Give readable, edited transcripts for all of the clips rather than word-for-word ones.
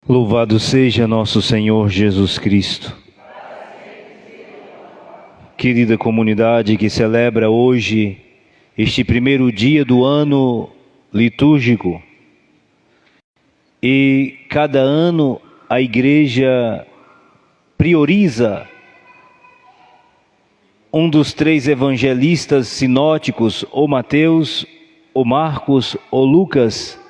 Louvado seja nosso Senhor Jesus Cristo. Querida comunidade que celebra hoje este primeiro dia do ano litúrgico, e cada ano a Igreja prioriza um dos três evangelistas sinóticos, ou Mateus, ou Marcos, ou Lucas,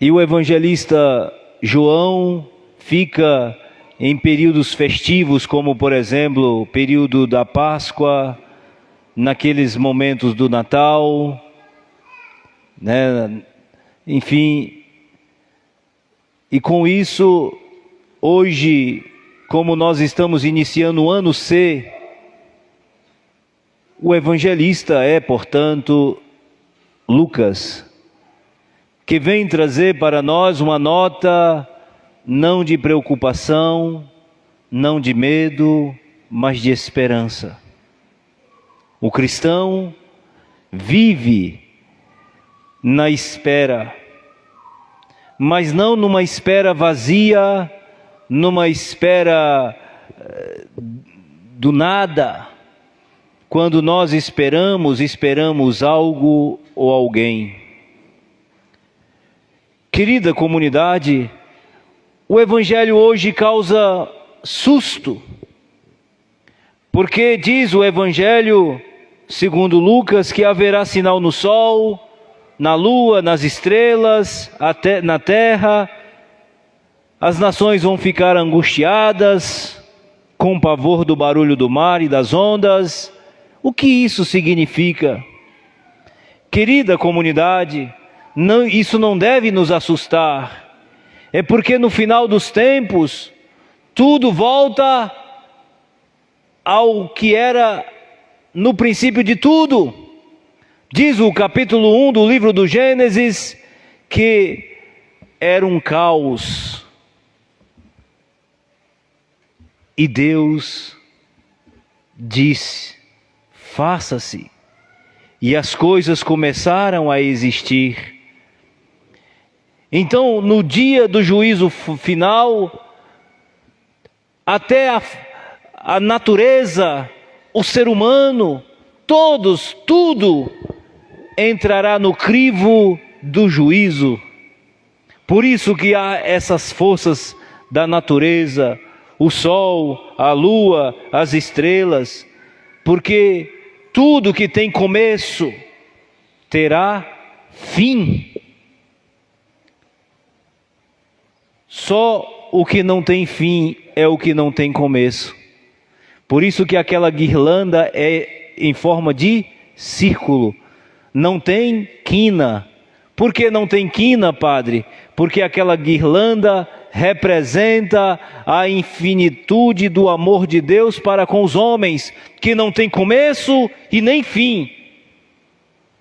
e o evangelista João fica em períodos festivos, como por exemplo o período da Páscoa, naqueles momentos do Natal, né? Enfim, e com isso, hoje, como nós estamos iniciando o ano C, o evangelista é, portanto, Lucas, que vem trazer para nós uma nota não de preocupação, não de medo, mas de esperança. O cristão vive na espera, mas não numa espera vazia, numa espera do nada. Quando nós esperamos algo ou alguém. Querida comunidade, o Evangelho hoje causa susto, porque diz o Evangelho, segundo Lucas, que haverá sinal no sol, na lua, nas estrelas, até na terra. As nações vão ficar angustiadas, com pavor do barulho do mar e das ondas. O que isso significa? Querida comunidade, isso não deve nos assustar. É porque no final dos tempos, tudo volta ao que era no princípio de tudo. Diz o capítulo 1 do livro do Gênesis que era um caos. E Deus disse: faça-se. E as coisas começaram a existir. Então, no dia do juízo final, até a natureza, o ser humano, tudo entrará no crivo do juízo. Por isso que há essas forças da natureza, o sol, a lua, as estrelas, porque tudo que tem começo terá fim. Só o que não tem fim é o que não tem começo. Por isso que aquela guirlanda é em forma de círculo. Não tem quina. Por que não tem quina, padre? Porque aquela guirlanda representa a infinitude do amor de Deus para com os homens, que não tem começo e nem fim.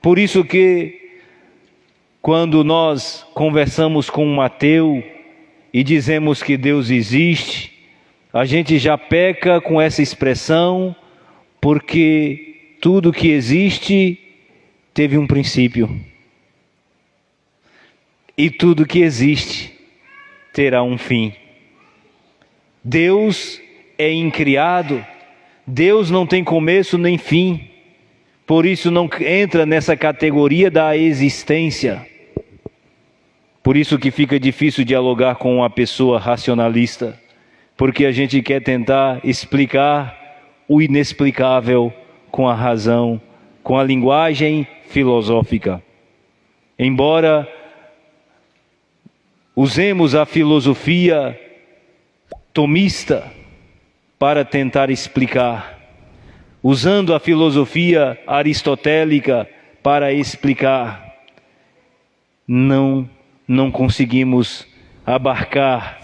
Por isso que quando nós conversamos com um ateu e dizemos que Deus existe, a gente já peca com essa expressão, porque tudo que existe teve um princípio. E tudo que existe terá um fim. Deus é incriado, Deus não tem começo nem fim, por isso não entra nessa categoria da existência. Por isso que fica difícil dialogar com uma pessoa racionalista, porque a gente quer tentar explicar o inexplicável com a razão, com a linguagem filosófica. Embora usemos a filosofia tomista para tentar explicar, usando a filosofia aristotélica para explicar, não conseguimos abarcar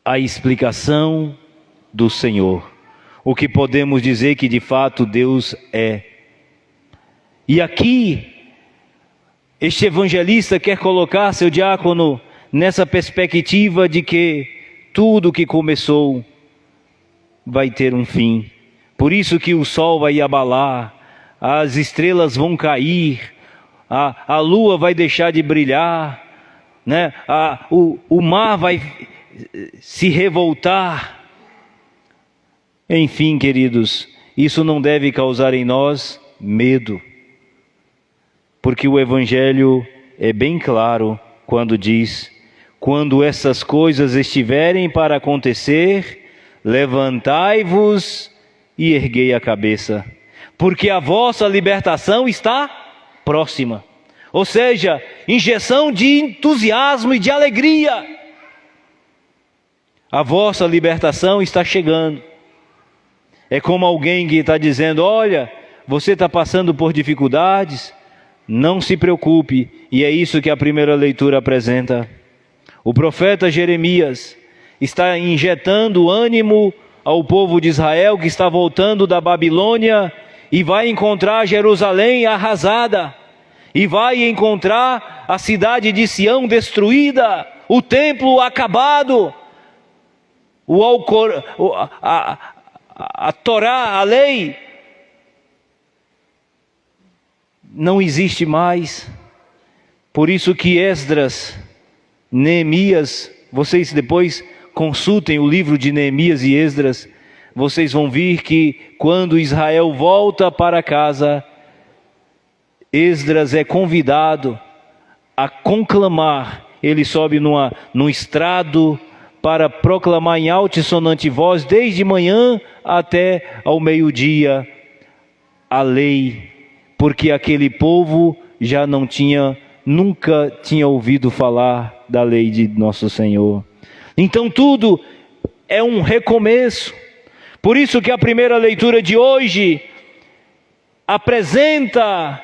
a explicação do Senhor. O que podemos dizer que de fato Deus é. E aqui, este evangelista quer colocar seu diácono nessa perspectiva de que tudo que começou vai ter um fim. Por isso que o sol vai abalar, as estrelas vão cair, a lua vai deixar de brilhar, né? O mar vai se revoltar. Enfim, queridos, isso não deve causar em nós medo, porque o Evangelho é bem claro quando diz: quando essas coisas estiverem para acontecer, levantai-vos e erguei a cabeça, porque a vossa libertação está próxima. Ou seja, injeção de entusiasmo e de alegria. A vossa libertação está chegando. É como alguém que está dizendo: olha, você está passando por dificuldades, não se preocupe. E é isso que a primeira leitura apresenta. O profeta Jeremias está injetando ânimo ao povo de Israel que está voltando da Babilônia e vai encontrar Jerusalém arrasada, e vai encontrar a cidade de Sião destruída, o templo acabado, a Torá, a lei, não existe mais. Por isso que Esdras, Neemias, vocês depois consultem o livro de Neemias e Esdras, vocês vão ver que quando Israel volta para casa, Esdras é convidado a conclamar. Ele sobe num estrado para proclamar em altissonante voz, desde manhã até ao meio-dia, a lei, porque aquele povo já nunca tinha ouvido falar da lei de nosso Senhor. Então tudo é um recomeço. Por isso que a primeira leitura de hoje apresenta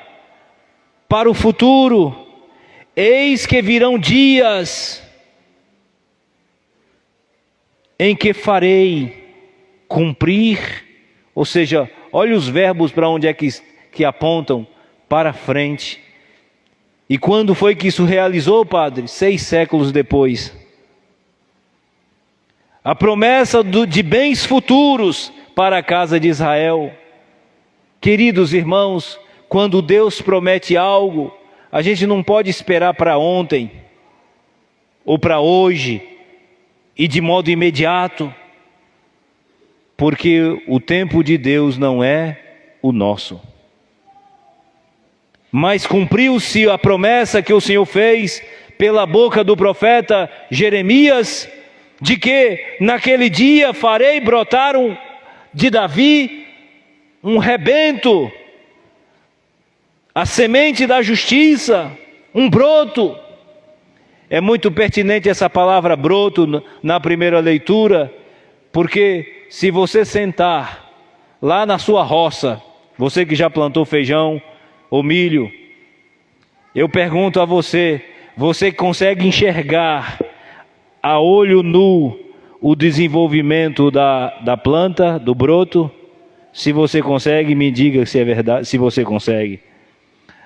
para o futuro: eis que virão dias em que farei cumprir, ou seja, olha os verbos para onde é que apontam: para frente. E quando foi que isso realizou, Padre? 6 séculos depois. A promessa de bens futuros para a casa de Israel. Queridos irmãos, quando Deus promete algo, a gente não pode esperar para ontem, ou para hoje, e de modo imediato, porque o tempo de Deus não é o nosso. Mas cumpriu-se a promessa que o Senhor fez pela boca do profeta Jeremias, de que naquele dia farei brotar de Davi um rebento, a semente da justiça, um broto. É muito pertinente essa palavra broto na primeira leitura, porque se você sentar lá na sua roça, você que já plantou feijão ou milho, eu pergunto a você: você consegue enxergar a olho nu o desenvolvimento da planta, do broto? Se você consegue, me diga se é verdade, se você consegue.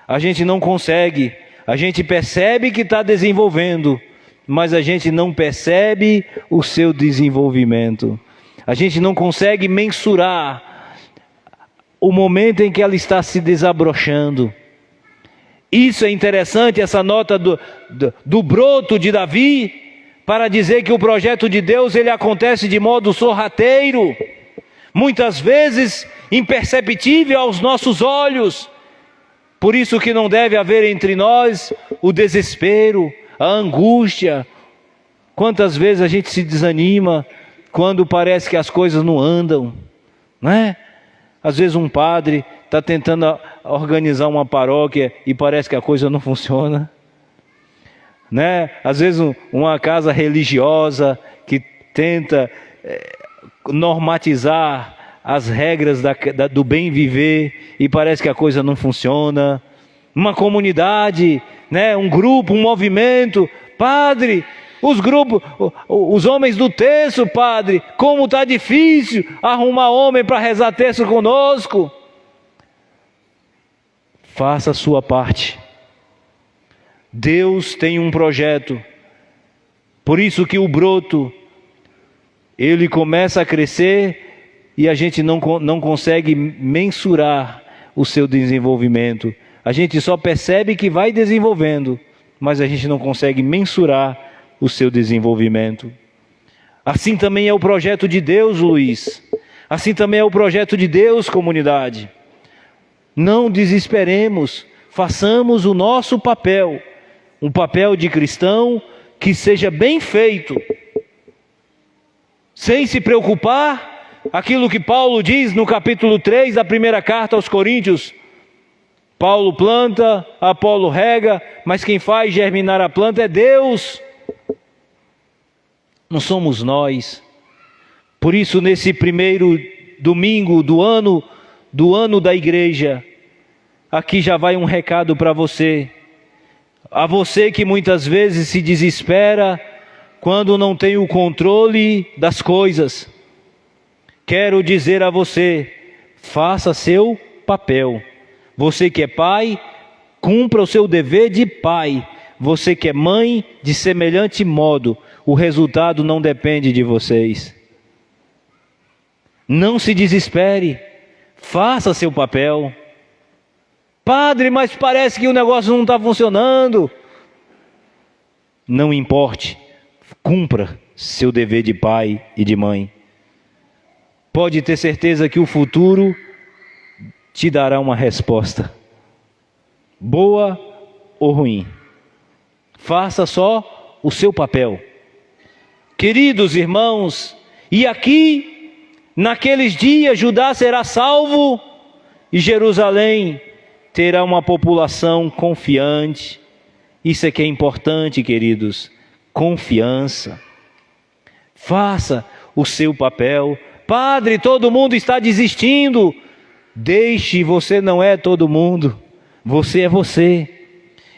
A gente não consegue. A gente percebe que está desenvolvendo, mas a gente não percebe o seu desenvolvimento. A gente não consegue mensurar o momento em que ela está se desabrochando. Isso é interessante, essa nota do broto de Davi, para dizer que o projeto de Deus ele acontece de modo sorrateiro, muitas vezes imperceptível aos nossos olhos. Por isso que não deve haver entre nós o desespero, a angústia. Quantas vezes a gente se desanima quando parece que as coisas não andam, não é? Às vezes um padre está tentando organizar uma paróquia e parece que a coisa não funciona, né? Às vezes uma casa religiosa que tenta normatizar as regras do bem viver e parece que a coisa não funciona. Uma comunidade, né? Um grupo, um movimento. Padre, os grupos, os homens do terço, padre, como está difícil arrumar homem para rezar terço conosco. Faça a sua parte. Deus tem um projeto. Por isso que o broto, ele começa a crescer e a gente não consegue mensurar o seu desenvolvimento. A gente só percebe que vai desenvolvendo, mas a gente não consegue mensurar o seu desenvolvimento. Assim também é o projeto de Deus, Luiz. Assim também é o projeto de Deus, comunidade. Não desesperemos, façamos o nosso papel, um papel de cristão que seja bem feito, sem se preocupar, aquilo que Paulo diz no capítulo 3 da primeira carta aos Coríntios: Paulo planta, Apolo rega, mas quem faz germinar a planta é Deus, não somos nós. Por isso, nesse primeiro domingo do ano da igreja, aqui já vai um recado para você, a você que muitas vezes se desespera quando não tem o controle das coisas. Quero dizer a você, faça seu papel. Você que é pai, cumpra o seu dever de pai. Você que é mãe, de semelhante modo. O resultado não depende de vocês. Não se desespere, faça seu papel. Padre, mas parece que o negócio não está funcionando. Não importe, cumpra seu dever de pai e de mãe. Pode ter certeza que o futuro te dará uma resposta, boa ou ruim. Faça só o seu papel. Queridos irmãos, e aqui, naqueles dias, Judá será salvo e Jerusalém terá uma população confiante. Isso é que é importante, queridos, confiança. Faça o seu papel. Padre, todo mundo está desistindo. Deixe, você não é todo mundo, você é você.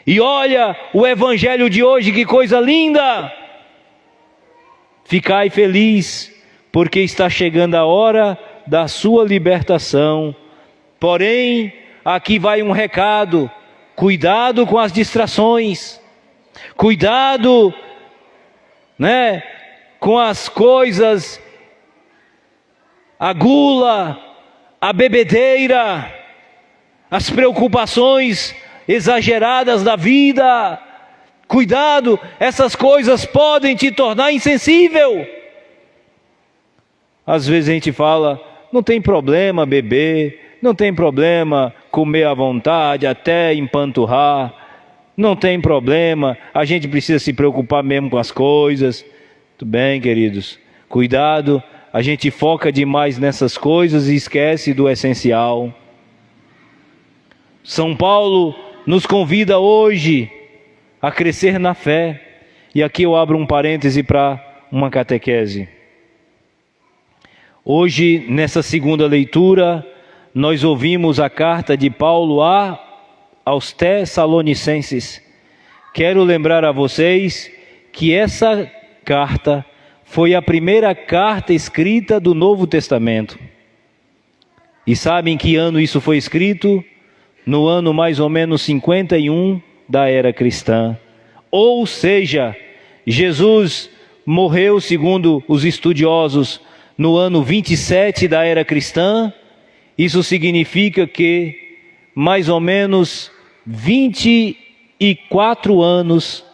E olha o evangelho de hoje, que coisa linda! Ficai feliz, porque está chegando a hora da sua libertação. Porém, aqui vai um recado: cuidado com as distrações, cuidado, com as coisas, a gula, a bebedeira, as preocupações exageradas da vida. Cuidado, essas coisas podem te tornar insensível. Às vezes a gente fala, não tem problema beber, não tem problema comer à vontade, até empanturrar, não tem problema, a gente precisa se preocupar mesmo com as coisas. Tudo bem, queridos, cuidado, a gente foca demais nessas coisas e esquece do essencial. São Paulo nos convida hoje a crescer na fé. E aqui eu abro um parêntese para uma catequese. Hoje, nessa segunda leitura, nós ouvimos a carta de Paulo aos Tessalonicenses. Quero lembrar a vocês que essa carta foi a primeira carta escrita do Novo Testamento. E sabem que ano isso foi escrito? No ano mais ou menos 51 da era cristã. Ou seja, Jesus morreu, segundo os estudiosos, no ano 27 da era cristã. Isso significa que mais ou menos 24 anos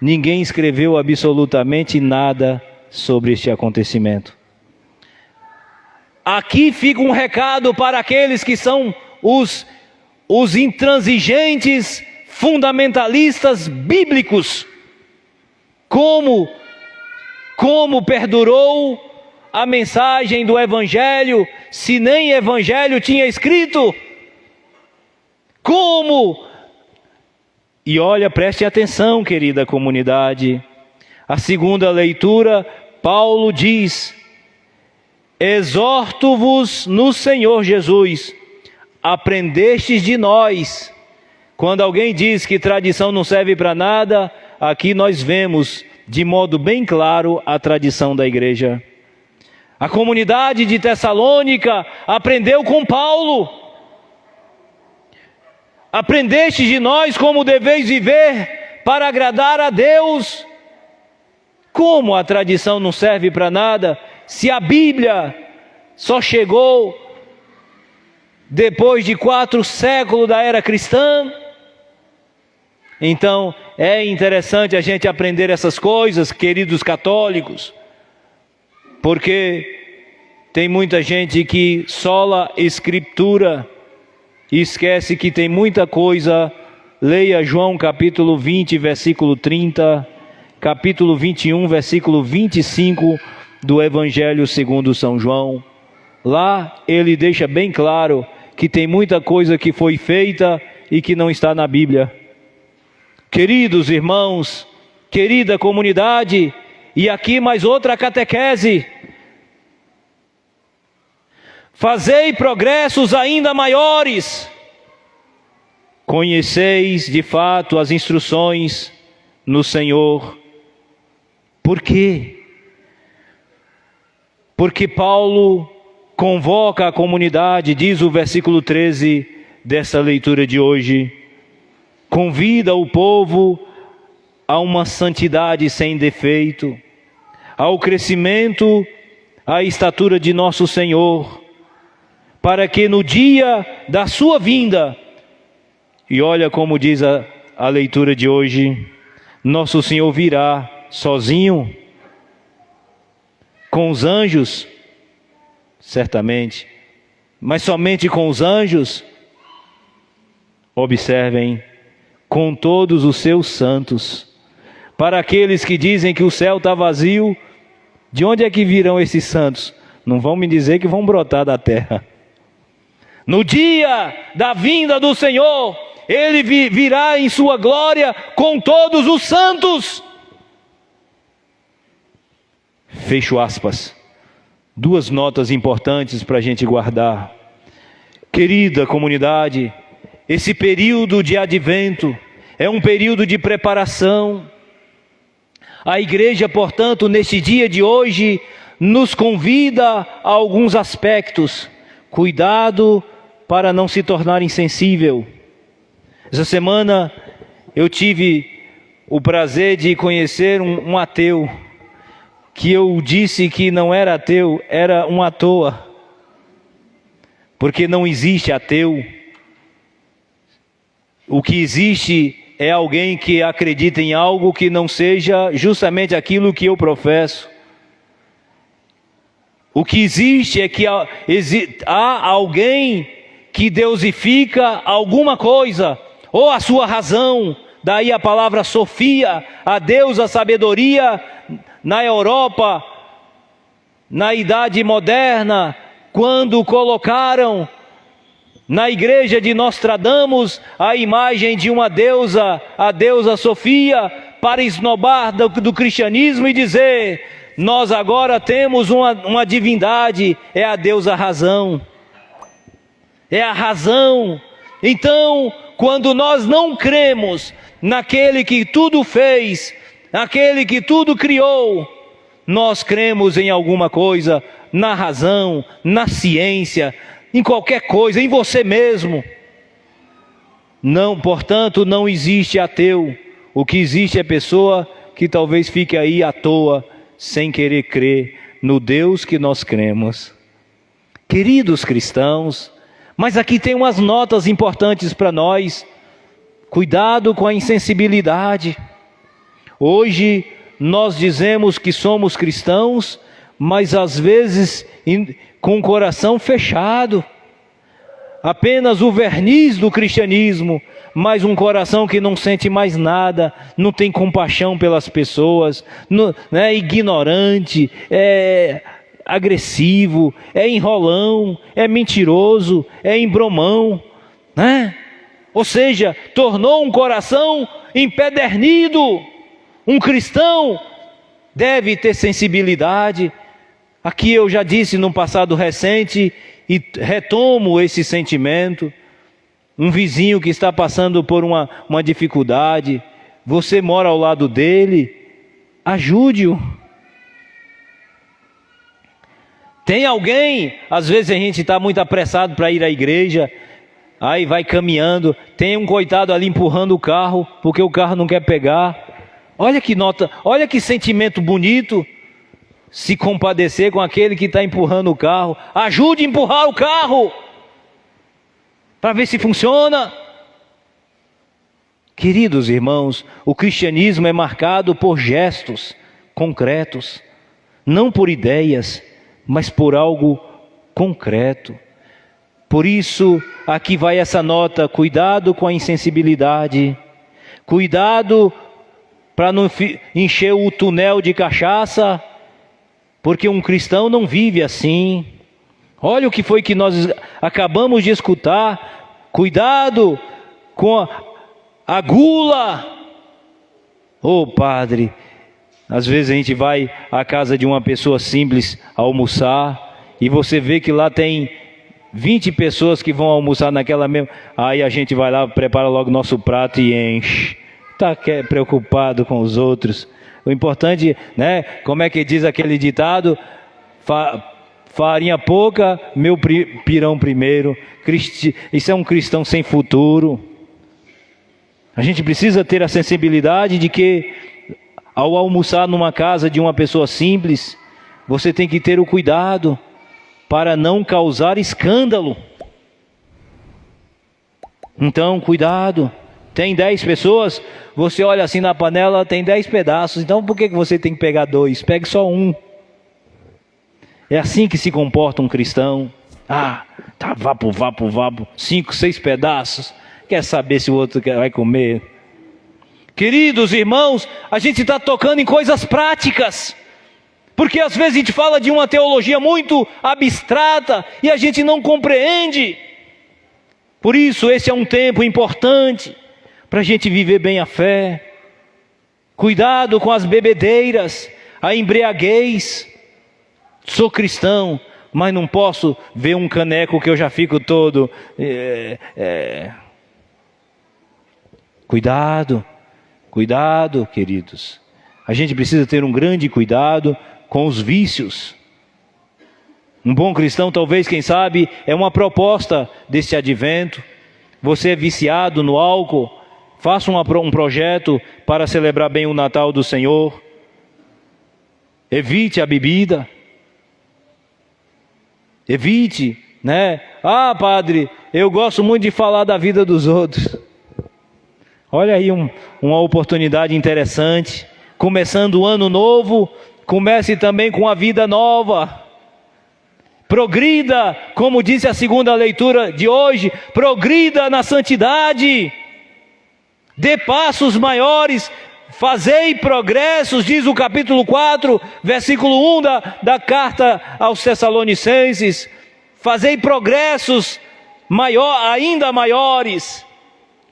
ninguém escreveu absolutamente nada sobre este acontecimento. Aqui fica um recado para aqueles que são os intransigentes fundamentalistas bíblicos. Como perdurou a mensagem do Evangelho, se nem Evangelho tinha escrito? Como? E olha, preste atenção, querida comunidade. A segunda leitura, Paulo diz: exorto-vos no Senhor Jesus, aprendestes de nós. Quando alguém diz que tradição não serve para nada, aqui nós vemos de modo bem claro a tradição da igreja. A comunidade de Tessalônica aprendeu com Paulo. Aprendeste de nós como deveis viver para agradar a Deus. Como a tradição não serve para nada, se a Bíblia só chegou depois de 4 séculos da era cristã? Então, é interessante a gente aprender essas coisas, queridos católicos, porque tem muita gente que sola Escritura e esquece que tem muita coisa. Leia João capítulo 20, versículo 30, capítulo 21, versículo 25 do Evangelho segundo São João. Lá ele deixa bem claro que tem muita coisa que foi feita e que não está na Bíblia. Queridos irmãos, querida comunidade, e aqui mais outra catequese: fazei progressos ainda maiores. Conheceis de fato as instruções no Senhor. Por quê? Porque Paulo convoca a comunidade, diz o versículo 13 dessa leitura de hoje, convida o povo a uma santidade sem defeito, ao crescimento, à estatura de nosso Senhor, para que no dia da sua vinda, e olha como diz a leitura de hoje, nosso Senhor virá sozinho, com os anjos, certamente, mas somente com os anjos. Observem, com todos os seus santos. Para aqueles que dizem que o céu está vazio, de onde é que virão esses santos? Não vão me dizer que vão brotar da terra. No dia da vinda do Senhor, Ele virá em sua glória com todos os santos. Fecho aspas. Duas notas importantes para a gente guardar. Querida comunidade, esse período de advento é um período de preparação. A igreja, portanto, neste dia de hoje, nos convida a alguns aspectos. Cuidado para não se tornar insensível. Essa semana eu tive o prazer de conhecer um ateu, que eu disse que não era ateu, era um à toa, porque não existe ateu. O que existe é alguém que acredita em algo que não seja justamente aquilo que eu professo. O que existe é que há alguém que deusifica alguma coisa, ou a sua razão, daí a palavra Sofia, a deusa sabedoria. Na Europa, na Idade Moderna, quando colocaram na igreja de Nostradamus a imagem de uma deusa, a deusa Sofia, para esnobar do cristianismo e dizer: nós agora temos uma divindade, é a deusa razão. É a razão. Então, quando nós não cremos naquele que tudo fez, naquele que tudo criou, nós cremos em alguma coisa, na razão, na ciência, em qualquer coisa, em você mesmo. Não, portanto, não existe ateu. O que existe é pessoa que talvez fique aí à toa, sem querer crer no Deus que nós cremos. Queridos cristãos, mas aqui tem umas notas importantes para nós. Cuidado com a insensibilidade. Hoje nós dizemos que somos cristãos, mas às vezes com o coração fechado. Apenas o verniz do cristianismo, mas um coração que não sente mais nada, não tem compaixão pelas pessoas, é ignorante, é agressivo, é enrolão, é mentiroso, é embromão, né? Ou seja, tornou um coração empedernido. Um cristão deve ter sensibilidade. Aqui eu já disse no passado recente e retomo esse sentimento. Um vizinho que está passando por uma dificuldade, você mora ao lado dele, ajude-o. Tem alguém, às vezes a gente está muito apressado para ir à igreja, aí vai caminhando, tem um coitado ali empurrando o carro, porque o carro não quer pegar. Olha que nota, olha que sentimento bonito, se compadecer com aquele que está empurrando o carro. Ajude a empurrar o carro, para ver se funciona. Queridos irmãos, o cristianismo é marcado por gestos concretos, não por ideias, mas por algo concreto. Por isso, aqui vai essa nota: cuidado com a insensibilidade, cuidado para não encher o túnel de cachaça, porque um cristão não vive assim. Olha o que foi que nós acabamos de escutar: cuidado com a gula. Ô padre, às vezes a gente vai à casa de uma pessoa simples almoçar, e você vê que lá tem 20 pessoas que vão almoçar naquela mesma. Aí a gente vai lá, prepara logo nosso prato e enche. Está preocupado com os outros. O importante, né? Como é que diz aquele ditado? Farinha pouca, meu pirão primeiro. Isso é um cristão sem futuro. A gente precisa ter a sensibilidade de que, ao almoçar numa casa de uma pessoa simples, você tem que ter o cuidado para não causar escândalo. Então, cuidado. Tem 10 pessoas, você olha assim na panela, tem 10 pedaços. Então, por que você tem que pegar 2? Pegue só um. É assim que se comporta um cristão. Tá, vapo, 5, 6 pedaços. Quer saber se o outro vai comer? Queridos irmãos, a gente está tocando em coisas práticas. Porque às vezes a gente fala de uma teologia muito abstrata e a gente não compreende. Por isso, esse é um tempo importante para a gente viver bem a fé. Cuidado com as bebedeiras, a embriaguez. Sou cristão, mas não posso ver um caneco que eu já fico todo... Cuidado, queridos. A gente precisa ter um grande cuidado com os vícios. Um bom cristão, talvez, quem sabe, é uma proposta desse advento. Você é viciado no álcool, faça um projeto para celebrar bem o Natal do Senhor. Evite a bebida. Evite, né? Padre, eu gosto muito de falar da vida dos outros. Olha aí uma oportunidade interessante. Começando o ano novo, comece também com a vida nova. Progrida, como disse a segunda leitura de hoje, progrida na santidade. Dê passos maiores, fazei progressos, diz o capítulo 4, versículo 1 da carta aos Tessalonicenses. Fazei progressos ainda maiores.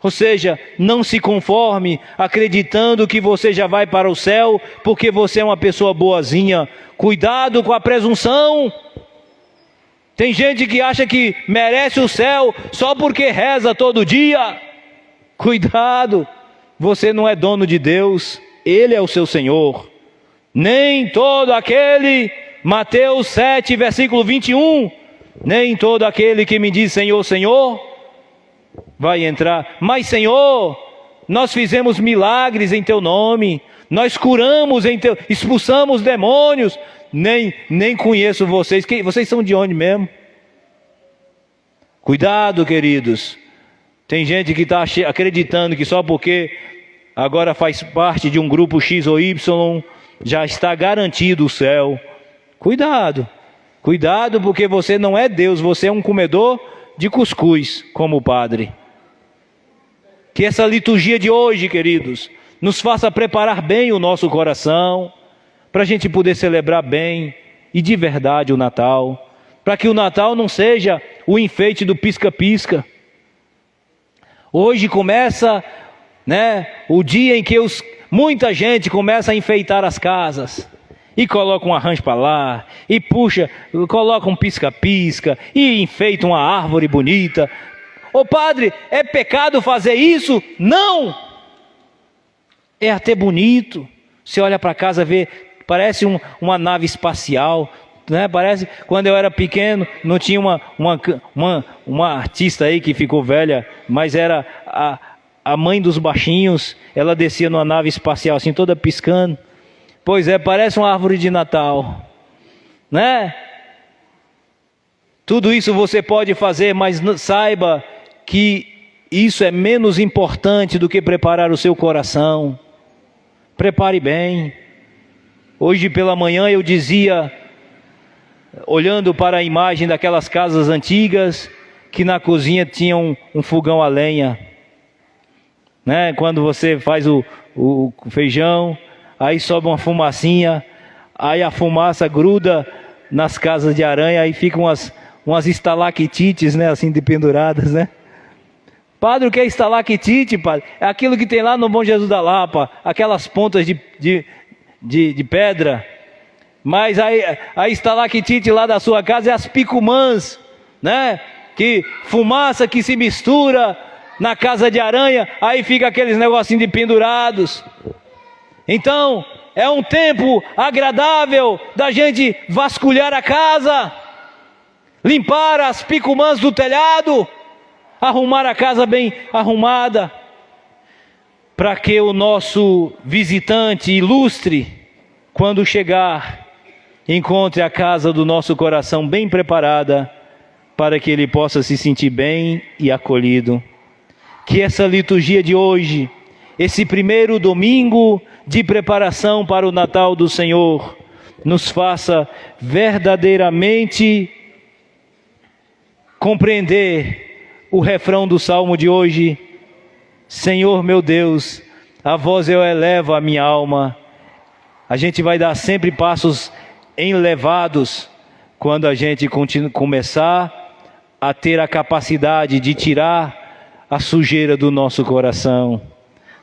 Ou seja, não se conforme acreditando que você já vai para o céu porque você é uma pessoa boazinha. Cuidado com a presunção. Tem gente que acha que merece o céu só porque reza todo dia. Cuidado, você não é dono de Deus, Ele é o seu Senhor. Nem todo aquele, Mateus 7, versículo 21, nem todo aquele que me diz Senhor, Senhor, vai entrar. Mas Senhor, nós fizemos milagres em Teu nome, nós curamos expulsamos demônios. Nem conheço vocês. Vocês são de onde mesmo? Cuidado, queridos. Tem gente que está acreditando que só porque agora faz parte de um grupo X ou Y, já está garantido o céu. Cuidado. Cuidado, porque você não é Deus, você é um comedor de cuscuz, como o padre. Que essa liturgia de hoje, queridos, nos faça preparar bem o nosso coração, para a gente poder celebrar bem e de verdade o Natal, para que o Natal não seja o enfeite do pisca-pisca. Hoje começa, o dia em que muita gente começa a enfeitar as casas, e coloca um arranjo para lá, e coloca um pisca-pisca, e enfeita uma árvore bonita. Ô padre, é pecado fazer isso? Não! É até bonito. Você olha para casa, vê, parece uma nave espacial, Parece, quando eu era pequeno, não tinha uma artista aí que ficou velha, mas era a mãe dos baixinhos. Ela descia numa nave espacial assim, toda piscando. Pois é, parece uma árvore de Natal, Tudo isso você pode fazer, mas saiba que isso é menos importante do que preparar o seu coração. Prepare bem. Hoje pela manhã eu dizia, olhando para a imagem daquelas casas antigas, que na cozinha tinha um fogão a lenha, né? Quando você faz o feijão, aí sobe uma fumacinha, aí a fumaça gruda nas casas de aranha, aí ficam umas estalactites, né, assim, de penduradas, né? Padre, o que é estalactite, padre? É aquilo que tem lá no Bom Jesus da Lapa, aquelas pontas de pedra. Mas a estalactite lá da sua casa é as picumãs, né? Que fumaça que se mistura na casa de aranha, aí fica aqueles negocinhos de pendurados. Então, é um tempo agradável da gente vasculhar a casa, limpar as picumãs do telhado, arrumar a casa bem arrumada, para que o nosso visitante ilustre, quando chegar, encontre a casa do nosso coração bem preparada, para que ele possa se sentir bem e acolhido. Que essa liturgia de hoje, esse primeiro domingo de preparação para o Natal do Senhor, nos faça verdadeiramente compreender o refrão do Salmo de hoje: Senhor meu Deus, a vós eu elevo a minha alma. A gente vai dar sempre passos elevados quando a gente começar a ter a capacidade de tirar a sujeira do nosso coração.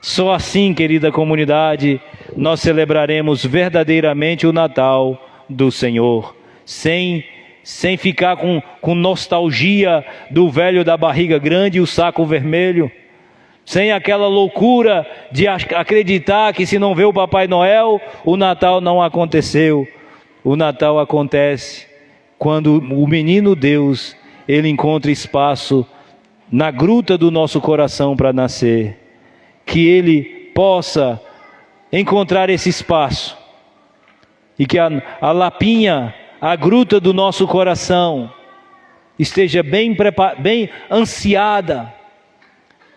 Só assim, querida comunidade, nós celebraremos verdadeiramente o Natal do Senhor, sem ficar com nostalgia do velho da barriga grande e o saco vermelho, sem aquela loucura de acreditar que se não vê o Papai Noel, o Natal não aconteceu. O Natal acontece quando o menino Deus, ele encontra espaço na gruta do nosso coração para nascer. Que ele possa encontrar esse espaço e que a lapinha, a gruta do nosso coração esteja bem ansiada,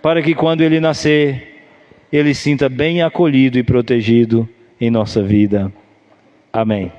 para que quando ele nascer, ele sinta bem acolhido e protegido em nossa vida. Amém.